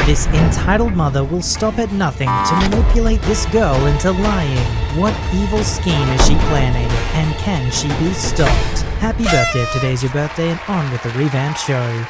This entitled mother will stop at nothing to manipulate this girl into lying. What evil scheme is she planning, and can she be stopped? Happy birthday if today's your birthday, and on with the revamped show.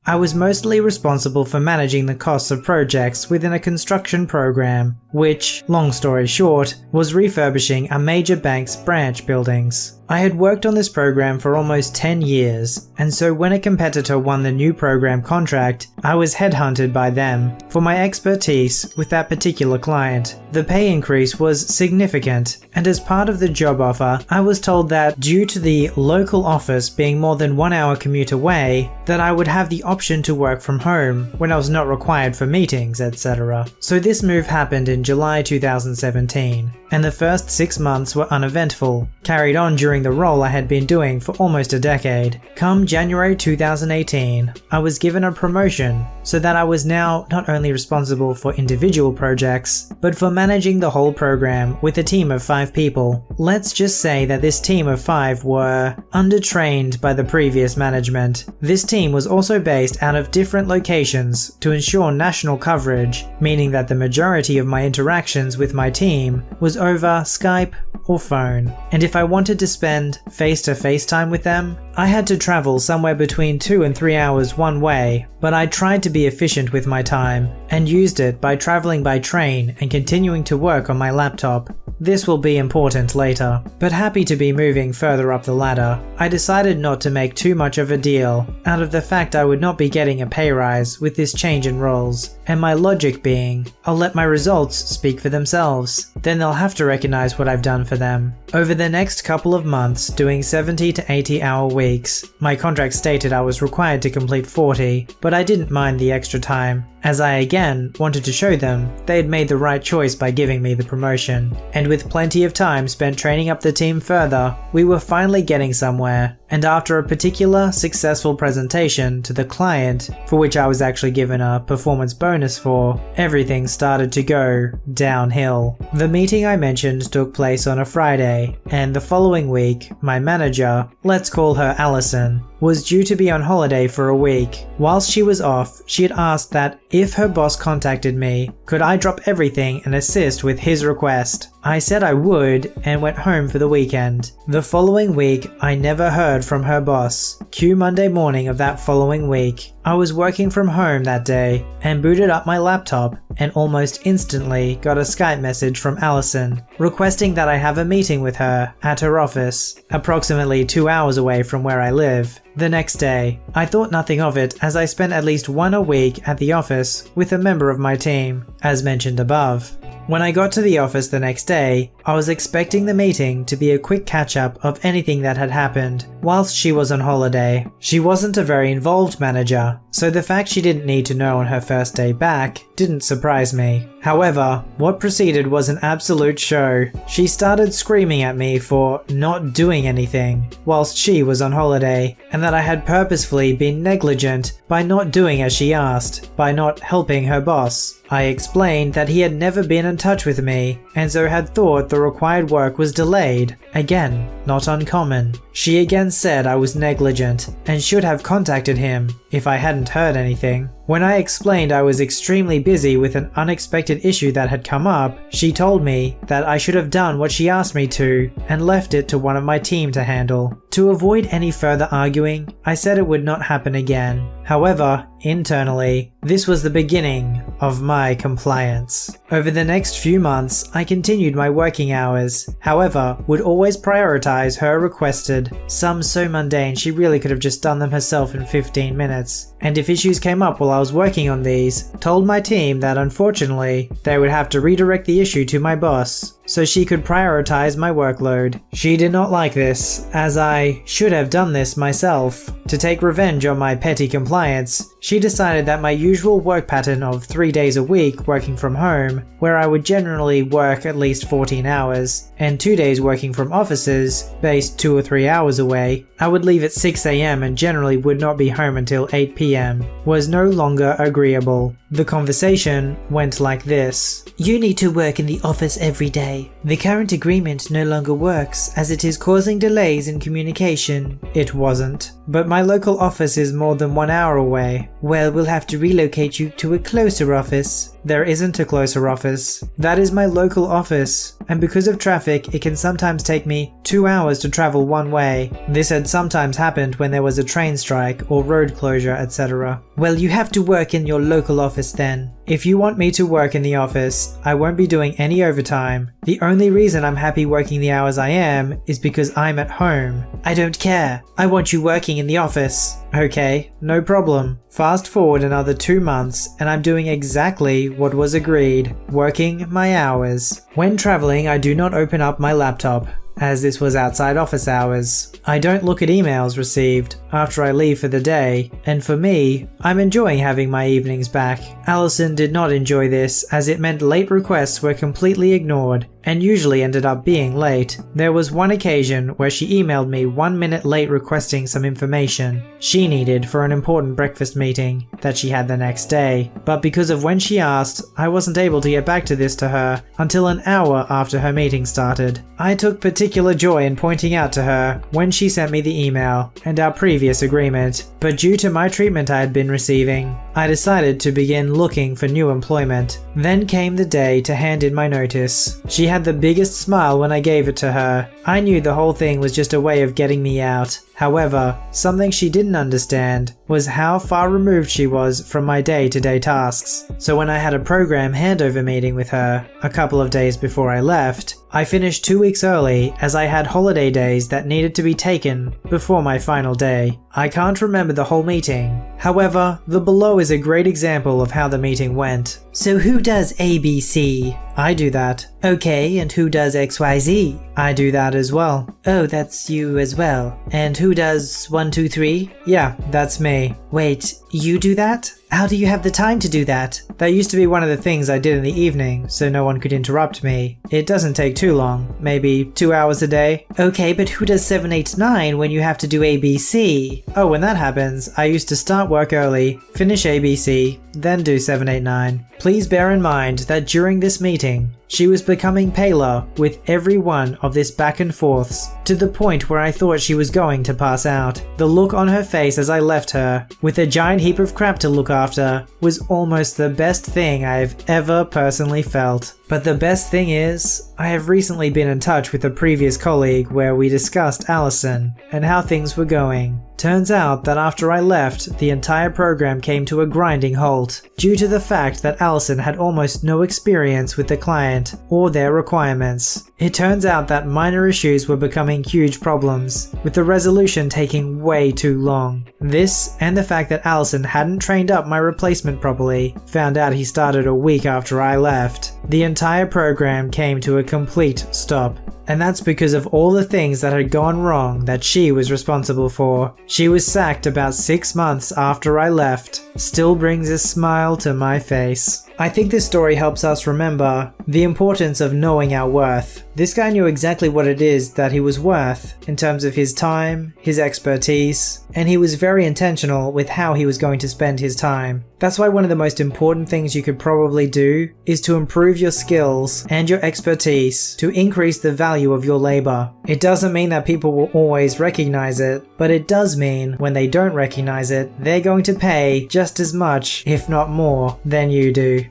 I was mostly responsible for managing the costs of projects within a construction program, which, long story short, was refurbishing a major bank's branch buildings. I had worked on this program for almost 10 years, and so when a competitor won the new program contract, I was headhunted by them for my expertise with that particular client. The pay increase was significant, and as part of the job offer, I was told that due to the local office being more than 1 hour commute away, that I would have the option to work from home when I was not required for meetings, etc. So this move happened in July 2017, and the first 6 months were uneventful, carried on during the role I had been doing for almost a decade. Come January 2018, I was given a promotion so that I was now not only responsible for individual projects, but for managing the whole program with a team of 5 people. Let's just say that this team of 5 were undertrained by the previous management. This team was also based out of different locations to ensure national coverage, meaning that the majority of my interactions with my team was over Skype or phone. And if I wanted to spend face-to-face time with them, I had to travel somewhere between 2 and 3 hours one way, but I tried to be efficient with my time and used it by traveling by train and continuing to work on my laptop. This will be important later, but happy to be moving further up the ladder. I decided not to make too much of a deal out of the fact I would not be getting a pay rise with this change in roles, and my logic being, I'll let my results speak for themselves, then they'll have to recognize what I've done for them. Over the next couple of months, doing 70 to 80 hour weeks, my contract stated I was required to complete 40, but I didn't mind the extra time, as I again wanted to show them they had made the right choice by giving me the promotion. And with plenty of time spent training up the team further, we were finally getting somewhere, and after a particular successful presentation to the client, for which I was actually given a performance bonus for, everything started to go downhill. The meeting I mentioned took place on a Friday, and the following week, my manager, let's call her Allison, was due to be on holiday for a week. Whilst she was off, she had asked that if her boss contacted me, could I drop everything and assist with his request. I said I would and went home for the weekend. The following week, I never heard from her boss. Cue Monday morning of that following week. I was working from home that day and booted up my laptop and almost instantly got a Skype message from Allison requesting that I have a meeting with her at her office, approximately 2 hours away from where I live. The next day, I thought nothing of it as I spent at least 1 a week at the office with a member of my team, as mentioned above. When I got to the office the next day, I was expecting the meeting to be a quick catch-up of anything that had happened whilst she was on holiday. She wasn't a very involved manager, so the fact she didn't need to know on her first day back didn't surprise me. However, what preceded was an absolute show. She started screaming at me for not doing anything whilst she was on holiday, and that I had purposefully been negligent by not doing as she asked, by not helping her boss. I explained that he had never been in touch with me, and so had thought the required work was delayed. Again, not uncommon. She again said I was negligent and should have contacted him if I hadn't heard anything. When I explained I was extremely busy with an unexpected issue that had come up, she told me that I should have done what she asked me to and left it to one of my team to handle. To avoid any further arguing, I said it would not happen again. However, internally, this was the beginning of my compliance. Over the next few months, I continued my working hours, however, would always prioritize her requested, some so mundane she really could have just done them herself in 15 minutes. And if issues came up while I was working on these, told my team that unfortunately, they would have to redirect the issue to my boss, so she could prioritize my workload. She did not like this, as I should have done this myself. To take revenge on my petty compliance, she decided that my usual work pattern of 3 days a week working from home, where I would generally work at least 14 hours, and 2 days working from offices, based 2 or 3 hours away, I would leave at 6 AM and generally would not be home until 8 PM, was no longer agreeable. The conversation went like this. You need to work in the office every day. The current agreement no longer works as it is causing delays in communication. It wasn't. But my local office is more than 1 hour away. Well, we'll have to relocate you to a closer office. There isn't a closer office. That is my local office. And because of traffic, it can sometimes take me 2 hours to travel one way. This had sometimes happened when there was a train strike or road closure, etc. Well, you have to work in your local office then. If you want me to work in the office, I won't be doing any overtime. The only reason I'm happy working the hours I am is because I'm at home. I don't care. I want you working in the office. Okay, no problem. Fast forward another 2 months and I'm doing exactly what was agreed, working my hours. When traveling, I do not open up my laptop, as this was outside office hours. I don't look at emails received after I leave for the day, and for me, I'm enjoying having my evenings back. Allison did not enjoy this, as it meant late requests were completely ignored, and usually ended up being late. There was one occasion where she emailed me 1 minute late requesting some information she needed for an important breakfast meeting that she had the next day, but because of when she asked, I wasn't able to get back to this to her until an hour after her meeting started. I took particular joy in pointing out to her when she sent me the email and our previous agreement, but due to my treatment I had been receiving, I decided to begin looking for new employment. Then came the day to hand in my notice. She had the biggest smile when I gave it to her. I knew the whole thing was just a way of getting me out. However, something she didn't understand was how far removed she was from my day-to-day tasks. So when I had a program handover meeting with her a couple of days before I left, I finished 2 weeks early as I had holiday days that needed to be taken before my final day. I can't remember the whole meeting. However, the below is a great example of how the meeting went. So who does ABC? I do that. Okay, and who does XYZ? I do that as well. Oh, that's you as well. And who does 1, 2, 3? Yeah, that's me. Wait, you do that? How do you have the time to do that? That used to be one of the things I did in the evening, so no one could interrupt me. It doesn't take too long, maybe 2 hours a day. Okay, but who does 7, 8, 9 when you have to do ABC? Oh, when that happens, I used to start work early, finish ABC, then do 7, 8, 9. Please bear in mind that during this meeting, she was becoming paler with every one of this back and forths, to the point where I thought she was going to pass out. The look on her face as I left her, with a giant heap of crap to look after, was almost the best thing I have ever personally felt. But the best thing is, I have recently been in touch with a previous colleague where we discussed Allison and how things were going. Turns out that after I left, the entire program came to a grinding halt, due to the fact that Allison had almost no experience with the client or their requirements. It turns out that minor issues were becoming huge problems, with the resolution taking way too long. This, and the fact that Allison hadn't trained up my replacement properly, found out he started a week after I left. The entire program came to a complete stop. And that's because of all the things that had gone wrong that she was responsible for. She was sacked about 6 months after I left. Still brings a smile to my face. I think this story helps us remember the importance of knowing our worth. This guy knew exactly what it is that he was worth in terms of his time, his expertise, and he was very intentional with how he was going to spend his time. That's why one of the most important things you could probably do is to improve your skills and your expertise to increase the value of your labor. It doesn't mean that people will always recognize it, but it does mean when they don't recognize it, they're going to pay just as much, if not more, than you do.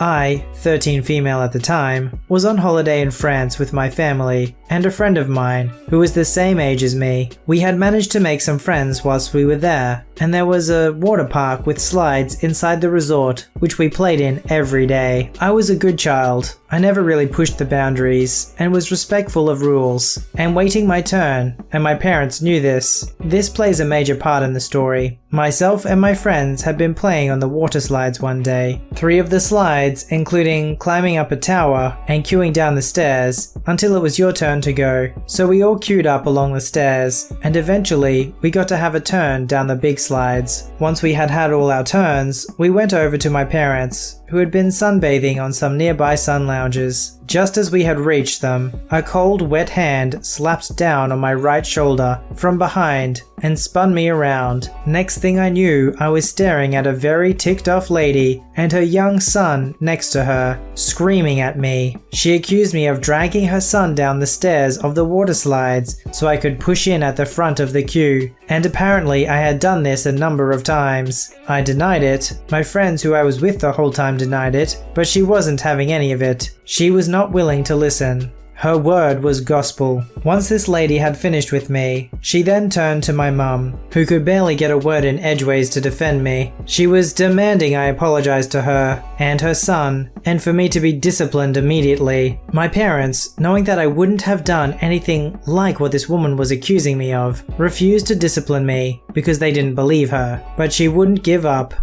I, 13 female at the time, was on holiday in France with my family and a friend of mine who was the same age as me. We had managed to make some friends whilst we were there, and there was a water park with slides inside the resort which we played in every day. I was a good child. I never really pushed the boundaries and was respectful of rules and waiting my turn, and my parents knew this. This plays a major part in the story. Myself and my friends had been playing on the water slides one day. 3 of the slides, including climbing up a tower and queuing down the stairs until it was your turn to go. So we all queued up along the stairs, and eventually we got to have a turn down the big slides. Once we had had all our turns, we went over to my parents, who had been sunbathing on some nearby sun lounges. Just as we had reached them, a cold, wet hand slapped down on my right shoulder from behind and spun me around. Next thing I knew, I was staring at a very ticked off lady and her young son next to her, screaming at me. She accused me of dragging her son down the stairs of the water slides so I could push in at the front of the queue, and apparently I had done this a number of times. I denied it. My friends who I was with the whole time denied it, but she wasn't having any of it. She was not willing to listen. Her word was gospel. Once this lady had finished with me, she then turned to my mum, who could barely get a word in edgeways to defend me. She was demanding I apologize to her and her son, and for me to be disciplined immediately. My parents, knowing that I wouldn't have done anything like what this woman was accusing me of, refused to discipline me because they didn't believe her, but she wouldn't give up.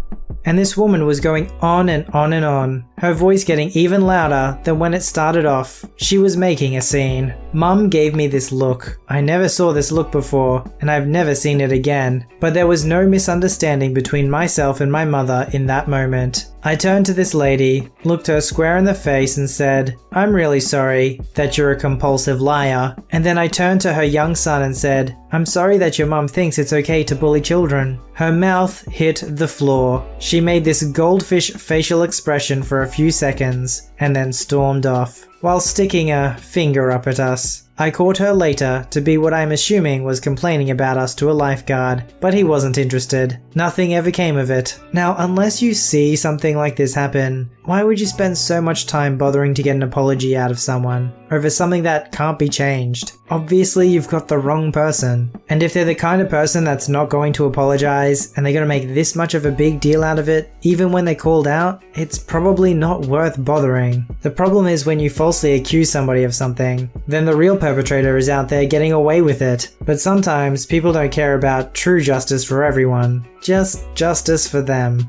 And this woman was going on and on and on, her voice getting even louder than when it started off. She was making a scene. Mum gave me this look. I never saw this look before, and I've never seen it again. But there was no misunderstanding between myself and my mother in that moment. I turned to this lady, looked her square in the face and said, "I'm really sorry that you're a compulsive liar." And then I turned to her young son and said, "I'm sorry that your mum thinks it's okay to bully children." Her mouth hit the floor. She made this goldfish facial expression for a few seconds and then stormed off, while sticking a finger up at us. I caught her later to be what I'm assuming was complaining about us to a lifeguard, but he wasn't interested. Nothing ever came of it. Now, unless you see something like this happen, why would you spend so much time bothering to get an apology out of someone over something that can't be changed? Obviously, you've got the wrong person. And if they're the kind of person that's not going to apologize and they're going to make this much of a big deal out of it, even when they're called out, it's probably not worth bothering. The problem is when you falsely accuse somebody of something, then the real perpetrator is out there getting away with it. But sometimes people don't care about true justice for everyone, just justice for them.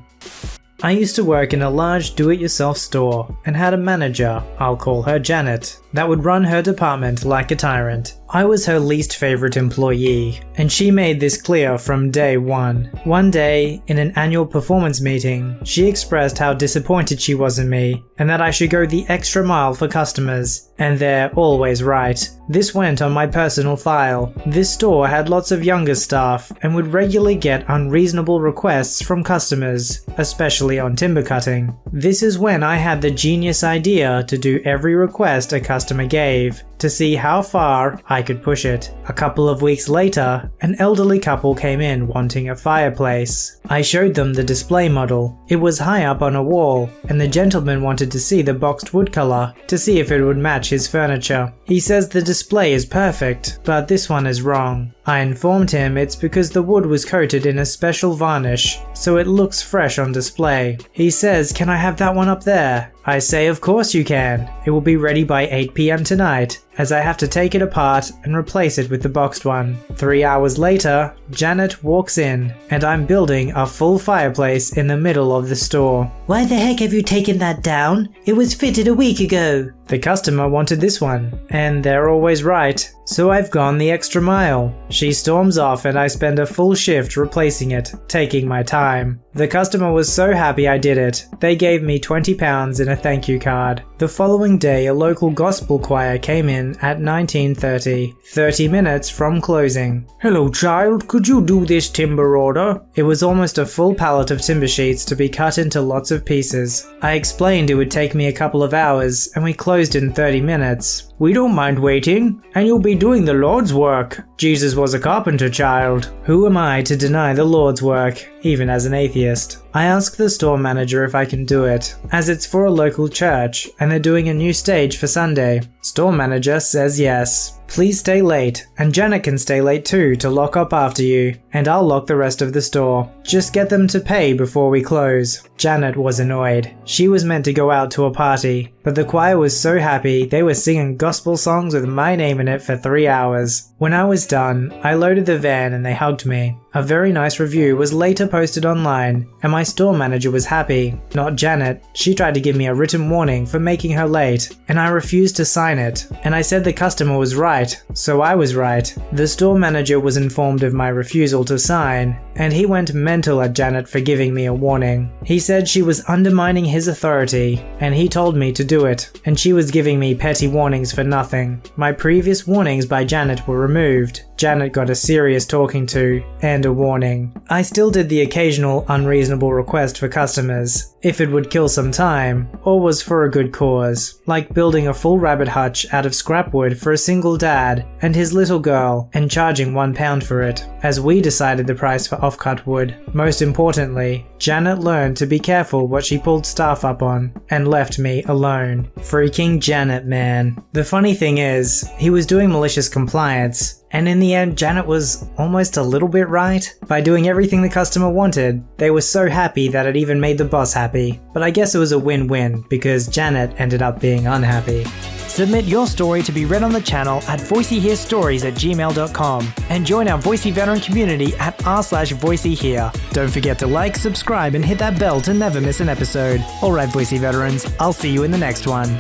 I used to work in a large do-it-yourself store and had a manager, I'll call her Janet, that would run her department like a tyrant. I was her least favorite employee, and she made this clear from day one. One day, in an annual performance meeting, she expressed how disappointed she was in me and that I should go the extra mile for customers, and they're always right. This went on my personal file. This store had lots of younger staff and would regularly get unreasonable requests from customers, especially on timber cutting. This is when I had the genius idea to do every request a customer gave, to see how far I could push it. A couple of weeks later, an elderly couple came in wanting a fireplace. I showed them the display model. It was high up on a wall, and the gentleman wanted to see the boxed wood color to see if it would match his furniture. He says the display is perfect, but this one is wrong. I informed him it's because the wood was coated in a special varnish, so it looks fresh on display. He says, "Can I have that one up there?" I say, "Of course you can. It will be ready by 8 PM tonight, as I have to take it apart and replace it with the boxed one." 3 hours later, Janet walks in, and I'm building a full fireplace in the middle of the store. "Why the heck have you taken that down? It was fitted a week ago." The customer wanted this one, and they're always right, so I've gone the extra mile. She storms off and I spend a full shift replacing it, taking my time. The customer was so happy I did it. They gave me £20 in a thank you card. The following day, a local gospel choir came in at 19:30, 30 minutes from closing. "Hello child, could you do this timber order?" It was almost a full pallet of timber sheets to be cut into lots of pieces. I explained it would take me a couple of hours, and we closed in 30 minutes. "We don't mind waiting, and you'll be doing the Lord's work. Jesus was a carpenter, child." Who am I to deny the Lord's work, even as an atheist? I ask the store manager if I can do it, as it's for a local church and they're doing a new stage for Sunday. Store manager says yes. "Please stay late, and Janet can stay late too to lock up after you, and I'll lock the rest of the store. Just get them to pay before we close." Janet was annoyed. She was meant to go out to a party, but the choir was so happy they were singing gospel songs with my name in it for 3 hours. When I was done, I loaded the van and they hugged me. A very nice review was later posted online, and my store manager was happy. Not Janet. She tried to give me a written warning for making her late, and I refused to sign it. And I said the customer was right, so I was right. The store manager was informed of my refusal to sign, and he went mental at Janet for giving me a warning. He said she was undermining his authority, and he told me to do it, and she was giving me petty warnings for nothing. My previous warnings by Janet were removed. Janet got a serious talking to and a warning. I still did the occasional unreasonable request for customers, if it would kill some time, or was for a good cause, like building a full rabbit hutch out of scrap wood for a single dad and his little girl and charging £1 for it, as we decided the price for offcut wood. Most importantly, Janet learned to be careful what she pulled staff up on, and left me alone. Freaking Janet, man. The funny thing is, he was doing malicious compliance, and in the end Janet was almost a little bit right. By doing everything the customer wanted, they were so happy that it even made the boss happy. But I guess it was a win-win, because Janet ended up being unhappy. Submit your story to be read on the channel at voiceyherestories@gmail.com and join our Voicey veteran community at r/VoiceyHere. Don't forget to like, subscribe, and hit that bell to never miss an episode. Alright Voicey veterans, I'll see you in the next one.